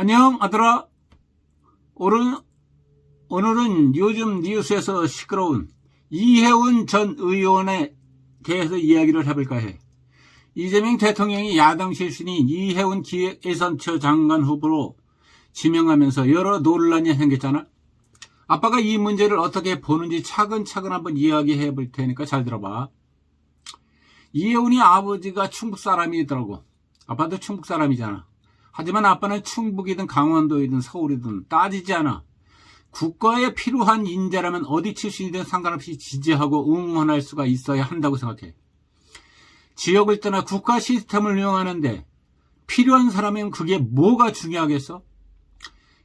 안녕 아들아. 오늘은 요즘 뉴스에서 시끄러운 이해운 전 의원에 대해서 이야기를 해볼까 해. 이재명 대통령이 야당 출신인 이해운 기획예산처 장관 후보로 지명하면서 여러 논란이 생겼잖아. 아빠가 이 문제를 어떻게 보는지 차근차근 한번 이야기해 볼 테니까 잘 들어봐. 이해운이 아버지가 충북 사람이더라고. 아빠도 충북 사람이잖아. 하지만 아빠는 충북이든 강원도이든 서울이든 따지지 않아. 국가에 필요한 인재라면 어디 출신이든 상관없이 지지하고 응원할 수가 있어야 한다고 생각해. 지역을 떠나 국가 시스템을 운영하는데 필요한 사람이면 그게 뭐가 중요하겠어?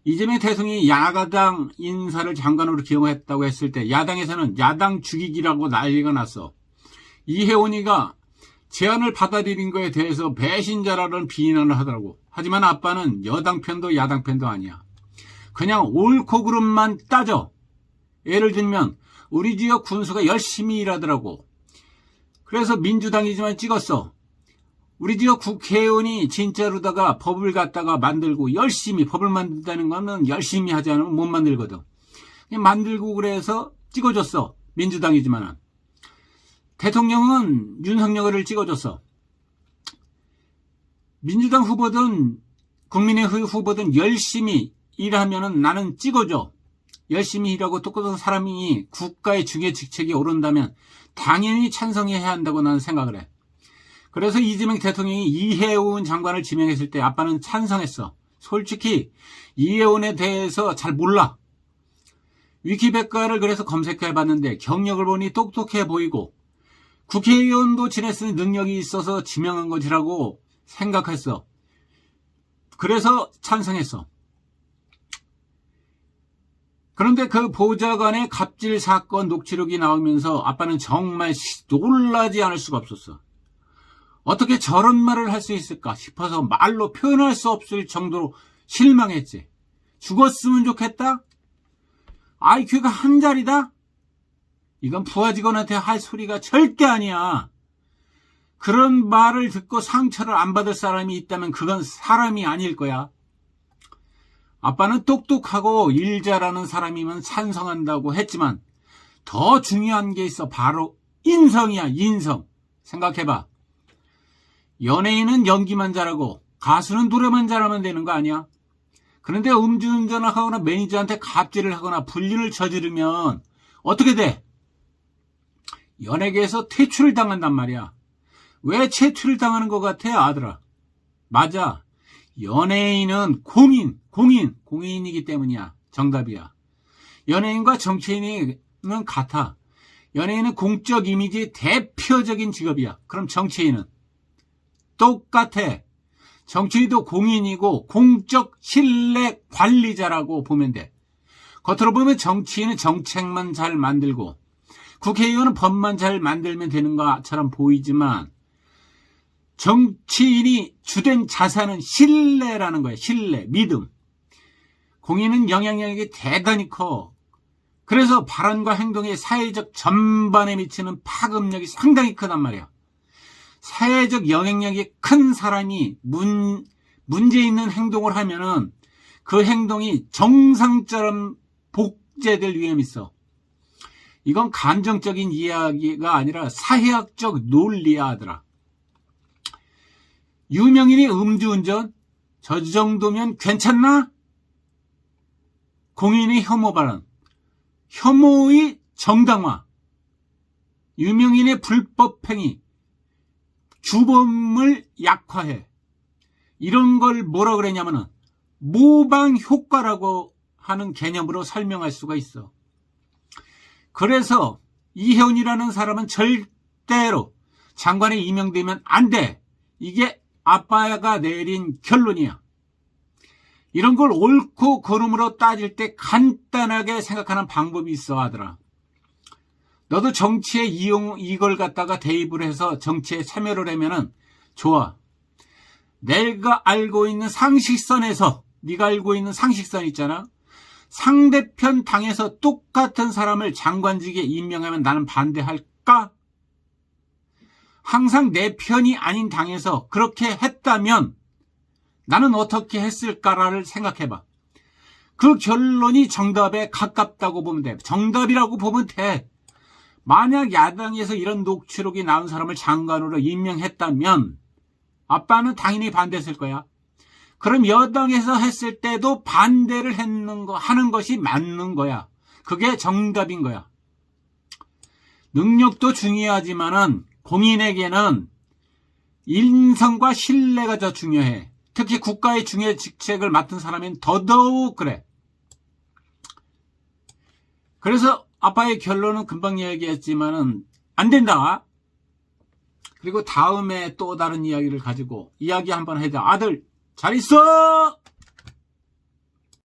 이재명 대통령이 야당 인사를 장관으로 기용했다고 했을 때 야당에서는 야당 죽이기라고 난리가 났어. 이해운이가 제안을 받아들인 거에 대해서 배신자라는 비난을 하더라고. 하지만 아빠는 여당 편도 야당 편도 아니야. 그냥 옳고 그름만 따져. 예를 들면 우리 지역 군수가 열심히 일하더라고. 그래서 민주당이지만 찍었어. 우리 지역 국회의원이 진짜로다가 법을 갖다가 만들고 열심히 법을 만든다는 거는 열심히 하지 않으면 못 만들거든. 그냥 만들고 그래서 찍어줬어. 민주당이지만은. 대통령은 윤석열을 찍어줬어. 민주당 후보든 국민의힘 후보든 열심히 일하면은 나는 찍어줘. 열심히 일하고 똑똑한 사람이 국가의 중요 직책에 오른다면 당연히 찬성해야 한다고 나는 생각을 해. 그래서 이재명 대통령이 이해운 장관을 지명했을 때 아빠는 찬성했어. 솔직히 이해운에 대해서 잘 몰라. 위키백과를 그래서 검색해봤는데 경력을 보니 똑똑해 보이고 국회의원도 지냈으니 능력이 있어서 지명한 것이라고 생각했어. 그래서 찬성했어. 그런데 그 보좌관의 갑질 사건 녹취록이 나오면서 아빠는 정말 놀라지 않을 수가 없었어. 어떻게 저런 말을 할 수 있을까 싶어서 말로 표현할 수 없을 정도로 실망했지. 죽었으면 좋겠다? IQ가 한 자리다? 이건 부하 직원한테 할 소리가 절대 아니야. 그런 말을 듣고 상처를 안 받을 사람이 있다면 그건 사람이 아닐 거야. 아빠는 똑똑하고 일 잘하는 사람이면 찬성한다고 했지만 더 중요한 게 있어. 바로 인성이야. 인성. 생각해봐. 연예인은 연기만 잘하고 가수는 노래만 잘하면 되는 거 아니야? 그런데 음주운전을 하거나 매니저한테 갑질을 하거나 불륜을 저지르면 어떻게 돼? 연예계에서 퇴출을 당한단 말이야. 왜 퇴출을 당하는 것 같아, 아들아? 맞아. 연예인은 공인이기 때문이야. 정답이야. 연예인과 정치인은 같아. 연예인은 공적 이미지의 대표적인 직업이야. 그럼 정치인은? 똑같아. 정치인도 공인이고 공적 신뢰 관리자라고 보면 돼. 겉으로 보면 정치인은 정책만 잘 만들고 국회의원은 법만 잘 만들면 되는 것처럼 보이지만 정치인이 주된 자산은 신뢰라는 거예요. 신뢰, 믿음. 공인은 영향력이 대단히 커. 그래서 발언과 행동이 사회적 전반에 미치는 파급력이 상당히 크단 말이야. 사회적 영향력이 큰 사람이 문제 있는 행동을 하면은 그 행동이 정상처럼 복제될 위험이 있어. 이건 감정적인 이야기가 아니라 사회학적 논리야, 아들아. 유명인이 음주운전? 저 정도면 괜찮나? 공인의 혐오 발언. 혐오의 정당화. 유명인의 불법행위. 주범을 약화해. 이런 걸 뭐라 그랬냐면은 모방 효과라고 하는 개념으로 설명할 수가 있어. 그래서 이해운이라는 사람은 절대로 장관에 임명되면 안 돼. 이게 아빠가 내린 결론이야. 이런 걸 옳고 그름으로 따질 때 간단하게 생각하는 방법이 있어, 아들아. 너도 정치에 이걸 갖다가 대입을 해서 정치에 참여를 하면은 좋아. 내가 알고 있는 상식선에서, 네가 알고 있는 상식선 있잖아. 상대편 당에서 똑같은 사람을 장관직에 임명하면 나는 반대할까? 항상 내 편이 아닌 당에서 그렇게 했다면 나는 어떻게 했을까를 생각해봐. 그 결론이 정답에 가깝다고 보면 돼. 정답이라고 보면 돼. 만약 야당에서 이런 녹취록이 나온 사람을 장관으로 임명했다면 아빠는 당연히 반대했을 거야. 그럼 여당에서 했을 때도 반대를 하는 것이 맞는 거야. 그게 정답인 거야. 능력도 중요하지만은 공인에게는 인성과 신뢰가 더 중요해. 특히 국가의 중요 직책을 맡은 사람은 더더욱 그래. 그래서 아빠의 결론은 금방 얘기했지만은 안 된다. 그리고 다음에 또 다른 이야기를 가지고 이야기 한번 해자. 아들 잘 있어!